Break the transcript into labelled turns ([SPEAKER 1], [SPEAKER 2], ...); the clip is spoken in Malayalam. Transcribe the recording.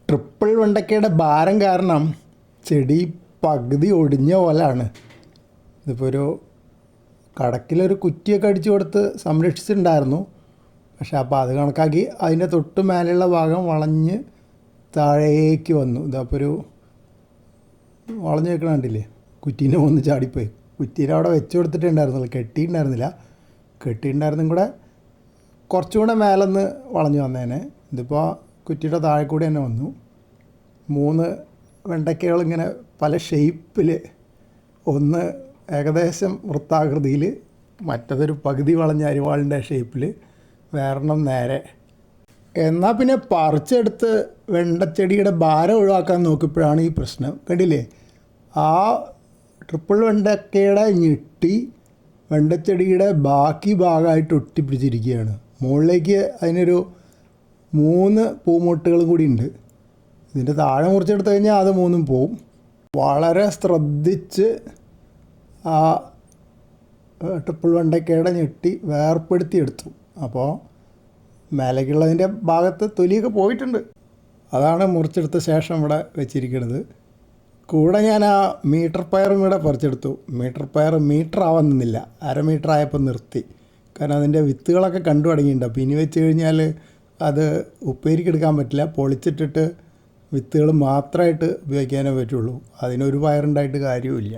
[SPEAKER 1] ട്രിപ്പിൾ വെണ്ടയ്ക്കയുടെ ഭാരം കാരണം ചെടി പകുതി ഒടിഞ്ഞ പോലെയാണ്. ഇതിപ്പോൾ ഒരു കടക്കിലൊരു കുറ്റിയൊക്കെ അടിച്ചു കൊടുത്ത് സംരക്ഷിച്ചിട്ടുണ്ടായിരുന്നു. പക്ഷേ അപ്പോൾ അത് കണക്കാക്കി അതിൻ്റെ തൊട്ട് മേലെയുള്ള ഭാഗം വളഞ്ഞ് താഴേക്ക് വന്നു. ഇതപ്പോൾ ഒരു വളഞ്ഞ് വെക്കണ കണ്ടില്ലേ, കുറ്റീൻ്റെ മുകളിൽ ചാടിപ്പോയി. കുറ്റീനെ അവിടെ വെച്ച് കൊടുത്തിട്ടുണ്ടായിരുന്നില്ല, കെട്ടിയിട്ടുണ്ടായിരുന്നും കൂടെ കുറച്ചുകൂടെ മേലെന്ന് വളഞ്ഞു വന്നേനെ. ഇതിപ്പോൾ കുറ്റിയുടെ താഴെ കൂടി തന്നെ വന്നു. 3 വെണ്ടയ്ക്കകൾ ഇങ്ങനെ പല ഷേപ്പിൽ, ഒന്ന് ഏകദേശം വൃത്താകൃതിയിൽ, മറ്റതൊരു പകുതി വളഞ്ഞ അരിവാളിൻ്റെ ഷേപ്പിൽ, വേറെണ്ണം നേരെ. എന്നാൽ പിന്നെ പറിച്ചെടുത്ത് വെണ്ടച്ചെടിയുടെ ഭാരം ഒഴിവാക്കാൻ നോക്കിയപ്പോഴാണ് ഈ പ്രശ്നം. കണ്ടില്ലേ, ആ ട്രിപ്പിൾ വെണ്ടയ്ക്കയുടെ ഞെട്ടി വെണ്ടച്ചെടിയുടെ ബാക്കി ഭാഗമായിട്ട് ഒട്ടിപ്പിടിച്ചിരിക്കുകയാണ്. മുകളിലേക്ക് അതിനൊരു 3 പൂമൊട്ടുകളും കൂടി ഉണ്ട്. ഇതിൻ്റെ താഴെ മുറിച്ചെടുത്ത് കഴിഞ്ഞാൽ അത് 3ഉം പോവും. വളരെ ശ്രദ്ധിച്ച് ആ ട്രിപ്പിൾ വെണ്ടയ്ക്കയുടെ ഞെട്ടി വേർപ്പെടുത്തിയെടുത്തു. അപ്പോൾ മേലേക്കുള്ളതിൻ്റെ ഭാഗത്ത് തൊലിയൊക്കെ പോയിട്ടുണ്ട്. അതാണ് മുറിച്ചെടുത്ത ശേഷം ഇവിടെ വെച്ചിരിക്കുന്നത്. കൂടെ ഞാൻ ആ മീറ്റർ പയറും കൂടെ പറിച്ചെടുത്തു. മീറ്റർ ആവാൻ നിന്നില്ല, 1/2 മീറ്റർ ആയപ്പോൾ നിർത്തി. കാരണം അതിൻ്റെ വിത്തുകളൊക്കെ കണ്ടു തുടങ്ങിയിട്ടുണ്ട്. അപ്പോൾ ഇനി വെച്ച് കഴിഞ്ഞാൽ അത് ഉപ്പേരിക്കെടുക്കാൻ പറ്റില്ല. പൊളിച്ചിട്ടിട്ട് വിത്തുകൾ മാത്രമായിട്ട് ഉപയോഗിക്കാനേ പറ്റുള്ളൂ. അതിനൊരു പയറുണ്ടായിട്ട് കാര്യവുമില്ല.